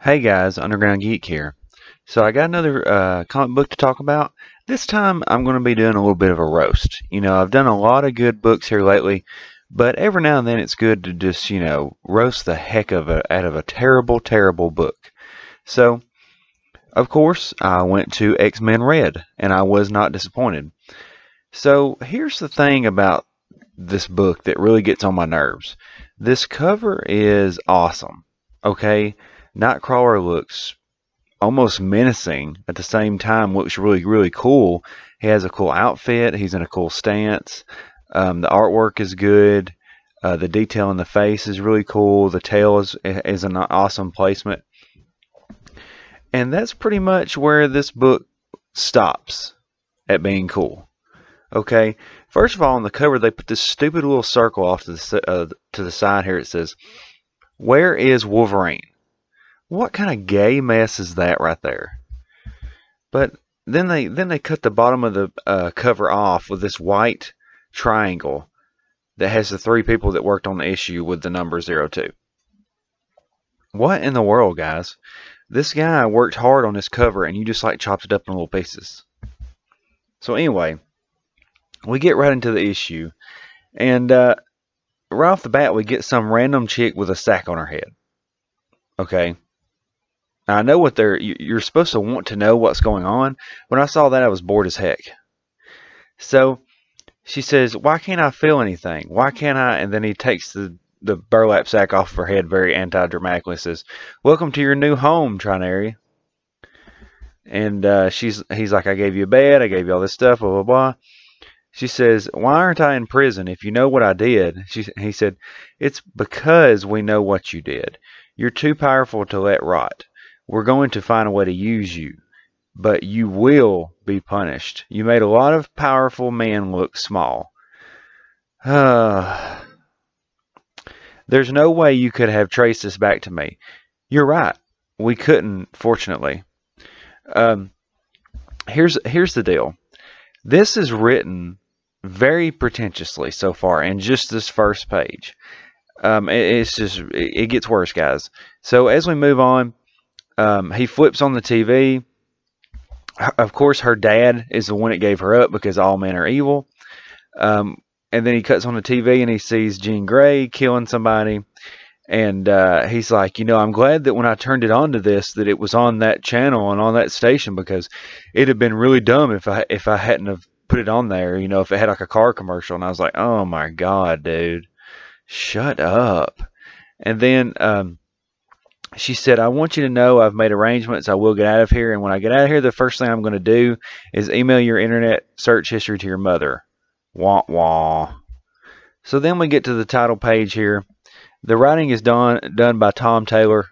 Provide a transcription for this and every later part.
Hey guys, Underground Geek here. So I got another comic book to talk about. This time I'm going to be doing a little bit of a roast. I've done a lot of good books here lately, but every now and then it's good to just, roast the heck out of a terrible, terrible book. So, of course, I went to X-Men Red, and I was not disappointed. So here's the thing about this book that really gets on my nerves. This cover is awesome. Okay? Nightcrawler looks almost menacing at the same time, looks really, really cool. He has a cool outfit. He's in a cool stance. The artwork is good. The detail in the face is really cool. The tail is an awesome placement. And that's pretty much where this book stops at being cool. Okay, first of all, on the cover, they put this stupid little circle off to the side here. It says, "Where is Wolverine?" What kind of gay mess is that right there? But then they cut the bottom of the cover off with this white triangle that has the three people that worked on the issue with the number 02. What in the world, guys? This guy worked hard on this cover, and you just like chopped it up in little pieces. So anyway, we get right into the issue, and right off the bat, we get some random chick with a sack on her head. Okay. Now, I know what you're supposed to want to know what's going on. When I saw that, I was bored as heck. So she says, "Why can't I feel anything? Why can't I?" And then he takes the burlap sack off of her head very anti-dramatically and says, "Welcome to your new home, Trinary." And he's like, "I gave you a bed, I gave you all this stuff, blah, blah, blah." She says, "Why aren't I in prison if you know what I did?" He said, "It's because we know what you did. You're too powerful to let rot. We're going to find a way to use you, but you will be punished. You made a lot of powerful men look small. There's no way you could have traced this back to me." You're right. We couldn't, fortunately. Here's the deal. This is written very pretentiously so far in just this first page. It gets worse, guys. So as we move on, he flips on the TV. Of course, her dad is the one that gave her up because all men are evil. And then he cuts on the TV and he sees Jean Grey killing somebody. And he's like, "I'm glad that when I turned it on to this, that it was on that channel and on that station, because it'd have been really dumb if I hadn't have put it on there, if it had like a car commercial." And I was like, "Oh my God, dude, shut up." And then she said, "I want you to know I've made arrangements. I will get out of here. And when I get out of here, the first thing I'm going to do is email your internet search history to your mother." Wah wah. So then we get to the title page here. The writing is done by Tom Taylor.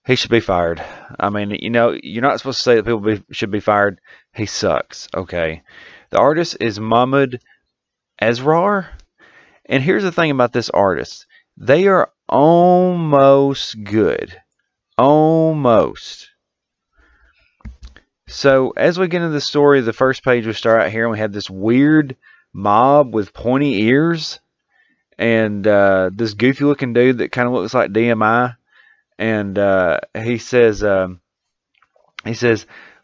He should be fired. I mean, you're not supposed to say that people should be fired. He sucks. Okay. The artist is Mahmoud Asrar. And here's the thing about this artist. They are almost good. Almost. So as we get into the story, the first page we start out here, and we have this weird mob with pointy ears, and this goofy looking dude that kind of looks like DMI. And he says,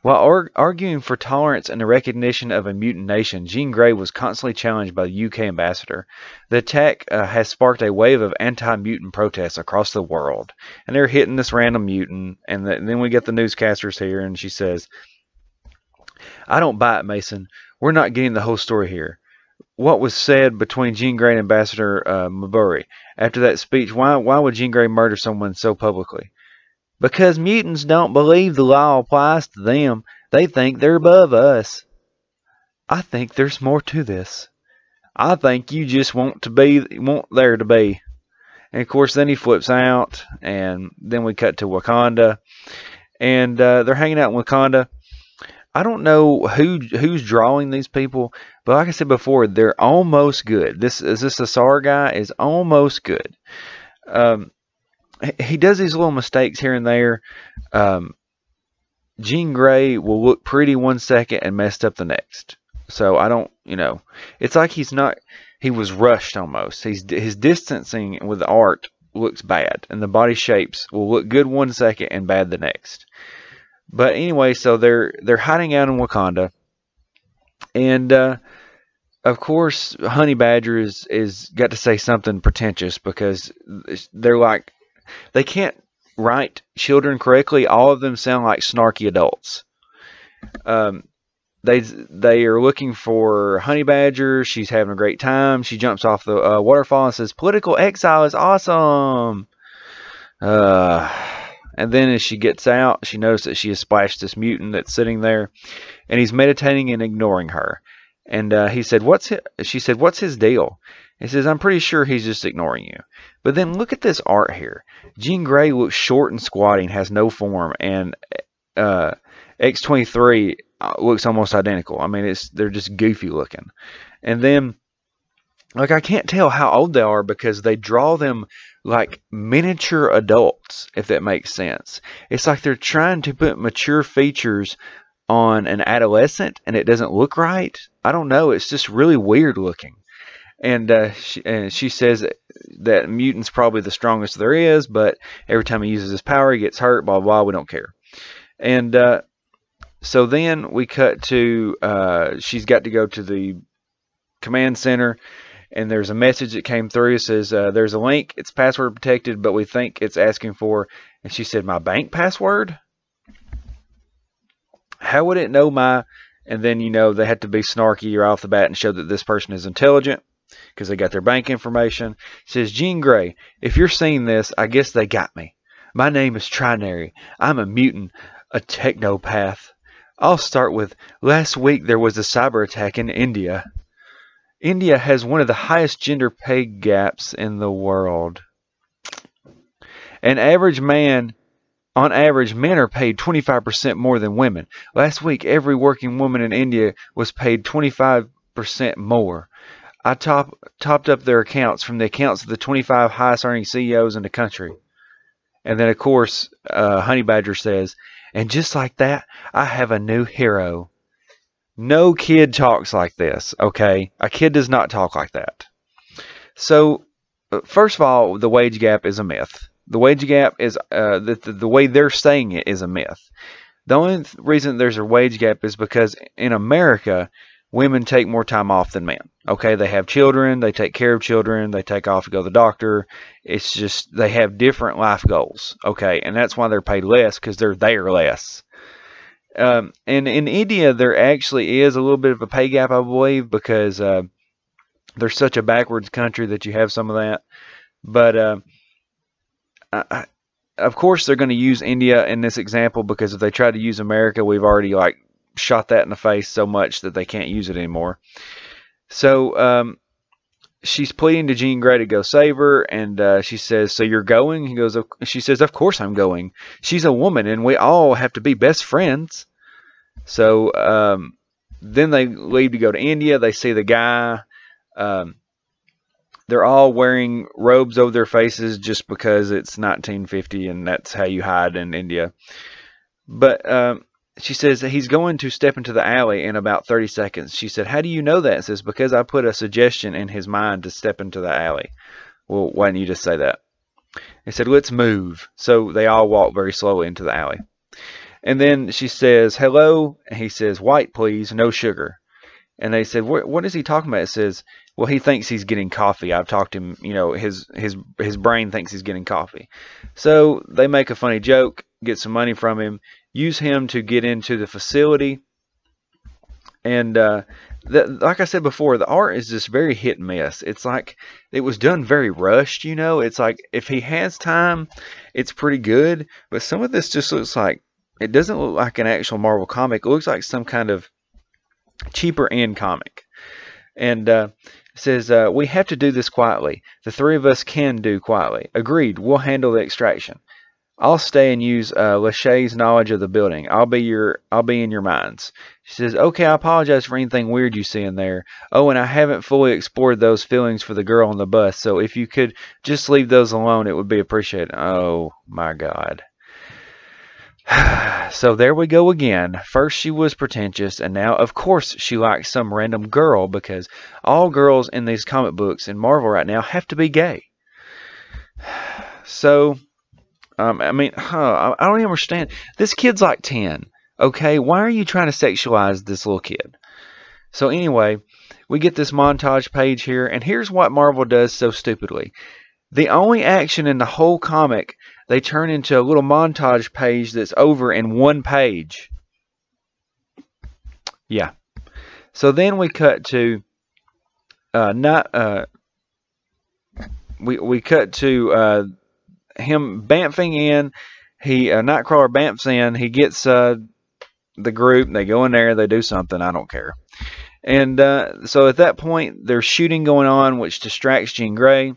"While arguing for tolerance and the recognition of a mutant nation, Jean Grey was constantly challenged by the UK ambassador. The attack has sparked a wave of anti-mutant protests across the world." And they're hitting this random mutant. And then we get the newscasters here, and she says, "I don't buy it, Mason. We're not getting the whole story here. What was said between Jean Grey and Ambassador Marbury after that speech? Why would Jean Grey murder someone so publicly?" "Because mutants don't believe the law applies to them. They think they're above us." I think there's more to this. I think you just want there to be. And of course, then he flips out, and then we cut to Wakanda, and they're hanging out in Wakanda. I don't know who's drawing these people, but like I said before, they're almost good. This Asar guy is almost good. He does these little mistakes here and there. Jean Grey will look pretty one second and messed up the next. So I don't, it's like he was rushed almost. His distancing with the art looks bad, and the body shapes will look good one second and bad the next. But anyway, so they're hiding out in Wakanda, and of course, Honey Badger is got to say something pretentious because they're like they can't write children correctly. All of them sound like snarky adults. Um, they are looking for Honey Badger. She's having a great time. She jumps off the waterfall and says, "Political exile is awesome." And then as she gets out, she notices that she has splashed this mutant that's sitting there, and he's meditating and ignoring her. And he said, She said, "What's his deal?" He says, "I'm pretty sure he's just ignoring you." But then look at this art here. Jean Grey looks short and squatty and has no form, and X-23 looks almost identical. I mean, they're just goofy looking. And then, like, I can't tell how old they are because they draw them like miniature adults, if that makes sense. It's like they're trying to put mature features on an adolescent, and it doesn't look right. I don't know. It's just really weird looking. And she says that mutant's probably the strongest there is, but every time he uses his power, he gets hurt, blah, blah, we don't care. And so then we cut to, she's got to go to the command center, and there's a message that came through. It says, there's a link, it's password protected, but we think it's asking for, and she said, "My bank password? How would it know my," and then, you know, they had to be snarky right off the bat and show that this person is intelligent because they got their bank information. It says, "Jean Grey, if you're seeing this, I guess they got me. My name is Trinary. I'm a mutant, a technopath. I'll start with, last week there was a cyber attack in India. India has one of the highest gender pay gaps in the world. On average, men are paid 25% more than women. Last week, every working woman in India was paid 25% more. I topped up their accounts from the accounts of the 25 highest earning CEOs in the country." And then, of course, Honey Badger says, "And just like that, I have a new hero." No kid talks like this, okay? A kid does not talk like that. So, first of all, the wage gap is a myth. The wage gap is, the way they're saying it is a myth. The only reason there's a wage gap is because in America, women take more time off than men. Okay, they have children, they take care of children, they take off to go to the doctor. It's just, they have different life goals. Okay, and that's why they're paid less, because they're there less. And in India, there actually is a little bit of a pay gap, I believe, because they're such a backwards country that you have some of that. But of course, they're going to use India in this example, because if they try to use America, we've already like shot that in the face so much that they can't use it anymore. So she's pleading to Jean Grey to go save her, and she says, "So you're going?" She says, "Of course I'm going. She's a woman, and we all have to be best friends." So then they leave to go to India. They see the guy. They're all wearing robes over their faces just because it's 1950 and that's how you hide in India. But she says that he's going to step into the alley in about 30 seconds. She said, "How do you know that?" It says, "Because I put a suggestion in his mind to step into the alley." Well, why didn't you just say that? He said, "Let's move." So they all walk very slowly into the alley. And then she says, "Hello?" And he says, "White, please, no sugar." And they said, "What is he talking about?" It says, "Well, he thinks he's getting coffee. I've talked to him, you know, his brain thinks he's getting coffee." So they make a funny joke, get some money from him, use him to get into the facility. And like I said before, the art is just very hit and miss. It's like it was done very rushed, you know. It's like if he has time, it's pretty good. But some of this just looks like, it doesn't look like an actual Marvel comic. It looks like some kind of cheaper end comic. And it says, "We have to do this quietly. The three of us can do quietly." "Agreed. We'll handle the extraction. I'll stay and use Lachey's knowledge of the building. I'll be in your minds." She says, "Okay, I apologize for anything weird you see in there. Oh, and I haven't fully explored those feelings for the girl on the bus, so if you could just leave those alone, it would be appreciated." Oh, my God. So there we go again. First she was pretentious, and now, of course, she likes some random girl, because all girls in these comic books in Marvel right now have to be gay. So, I mean, I don't even understand. This kid's like 10. Okay, why are you trying to sexualize this little kid? So anyway, we get this montage page here, and here's what Marvel does so stupidly. The only action in the whole comic, they turn into a little montage page that's over in one page. Yeah. So then we cut to we cut to him bamfing in. Nightcrawler bamfs in. He gets the group. They go in there. They do something. I don't care. And so at that point, there's shooting going on, which distracts Jean Grey.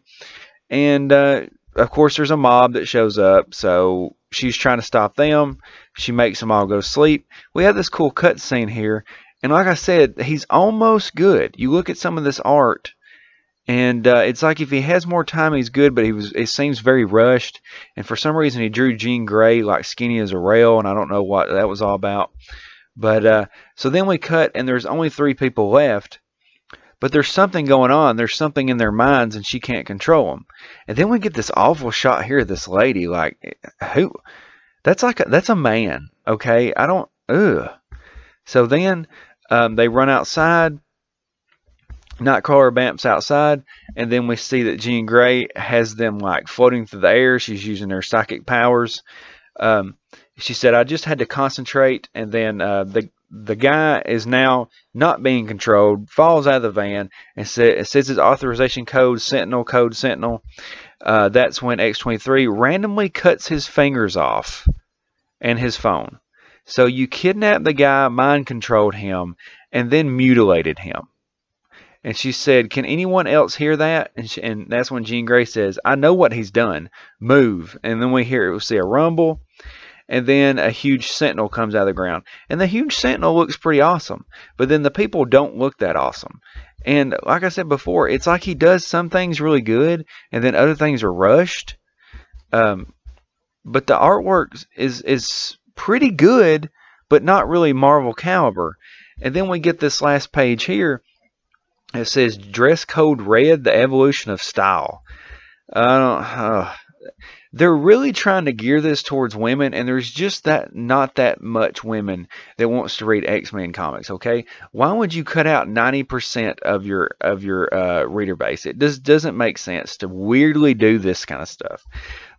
And of course, there's a mob that shows up. So she's trying to stop them. She makes them all go to sleep. We have this cool cutscene here. And like I said, he's almost good. You look at some of this art, and it's like if he has more time, he's good, but it seems very rushed. And for some reason, he drew Jean Grey like skinny as a rail, and I don't know what that was all about. But so then we cut, and there's only 3 people left. But there's something going on. There's something in their minds, and she can't control them. And then we get this awful shot here of this lady. Like, who? That's a man. Okay, I don't. Ugh. So then they run outside. Nightcrawler bamps outside, and then we see that Jean Grey has them like floating through the air. She's using her psychic powers. She said, "I just had to concentrate," and then the guy is now not being controlled, falls out of the van, and it says his authorization code Sentinel. That's when X-23 randomly cuts his fingers off and his phone. So you kidnapped the guy, mind controlled him, and then mutilated him. And she said, "Can anyone else hear that?" And that's when Jean Grey says, "I know what he's done. Move." And then we'll see a rumble. And then a huge sentinel comes out of the ground. And the huge sentinel looks pretty awesome. But then the people don't look that awesome. And like I said before, it's like he does some things really good, and then other things are rushed. But the artwork is pretty good, but not really Marvel caliber. And then we get this last page here. It says dress code red, the evolution of style. They're really trying to gear this towards women, and there's just not that much women that wants to read X-Men comics. Okay, why would you cut out 90% of your reader base? It doesn't make sense to weirdly do this kind of stuff.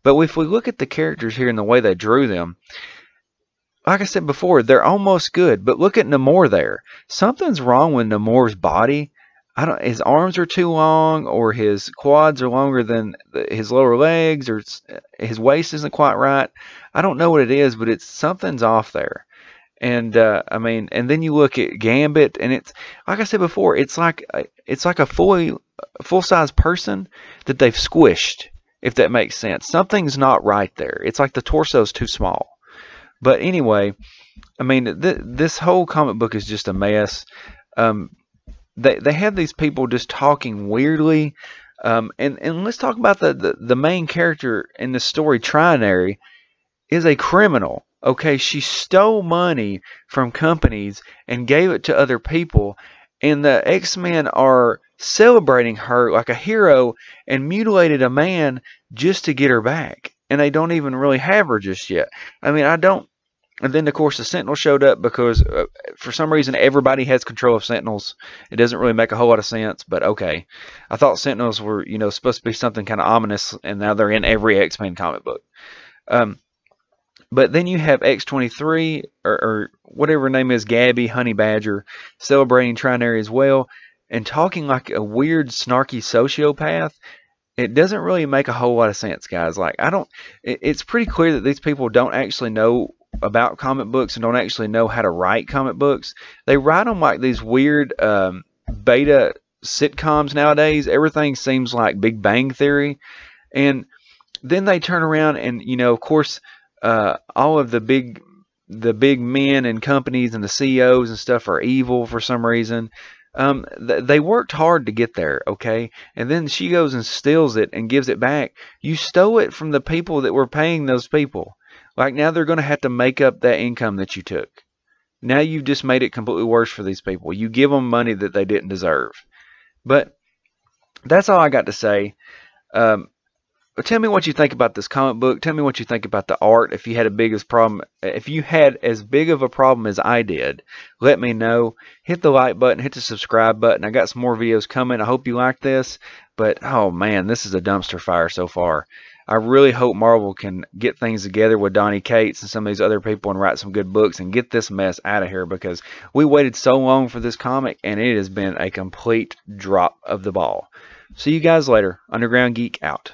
But if we look at the characters here and the way they drew them, like I said before, they're almost good. But look at Namor there. Something's wrong with Namor's body. His arms are too long, or his quads are longer than his lower legs, or his waist isn't quite right. I don't know what it is, but something's off there. And I mean, and then you look at Gambit, and it's like I said before, it's like a full-size person that they've squished, if that makes sense. Something's not right there. It's like the torso's too small. But anyway, I mean, this whole comic book is just a mess. They have these people just talking weirdly, and let's talk about the main character in the story. Trinary is a criminal. Okay, she stole money from companies and gave it to other people, and the X-Men are celebrating her like a hero and mutilated a man just to get her back, and they don't even really have her just yet. I mean, I don't. And then, of course, the Sentinel showed up because, for some reason, everybody has control of Sentinels. It doesn't really make a whole lot of sense, but okay. I thought Sentinels were, supposed to be something kind of ominous, and now they're in every X-Men comic book. But then you have X-23, or whatever her name is, Gabby, Honey Badger, celebrating Trinary as well, and talking like a weird, snarky sociopath. It doesn't really make a whole lot of sense, guys. Like, it's pretty clear that these people don't actually know about comic books and don't actually know how to write comic books. They write them like these weird beta sitcoms nowadays. Everything seems like Big Bang Theory. And then they turn around and, of course, all of the big men and companies and the CEOs and stuff are evil for some reason. They worked hard to get there, okay? And then she goes and steals it and gives it back. You stole it from the people that were paying those people. Like, now they're going to have to make up that income that you took. Now you've just made it completely worse for these people. You give them money that they didn't deserve. But that's all I got to say. tell me what you think about this comic book. Tell me what you think about the art. If you had as big of a problem as I did, let me know. Hit the like button, hit the subscribe button. I got some more videos coming. I hope you like this. But oh man, this is a dumpster fire so far. I really hope Marvel can get things together with Donny Cates and some of these other people and write some good books and get this mess out of here, because we waited so long for this comic and it has been a complete drop of the ball. See you guys later. Underground Geek out.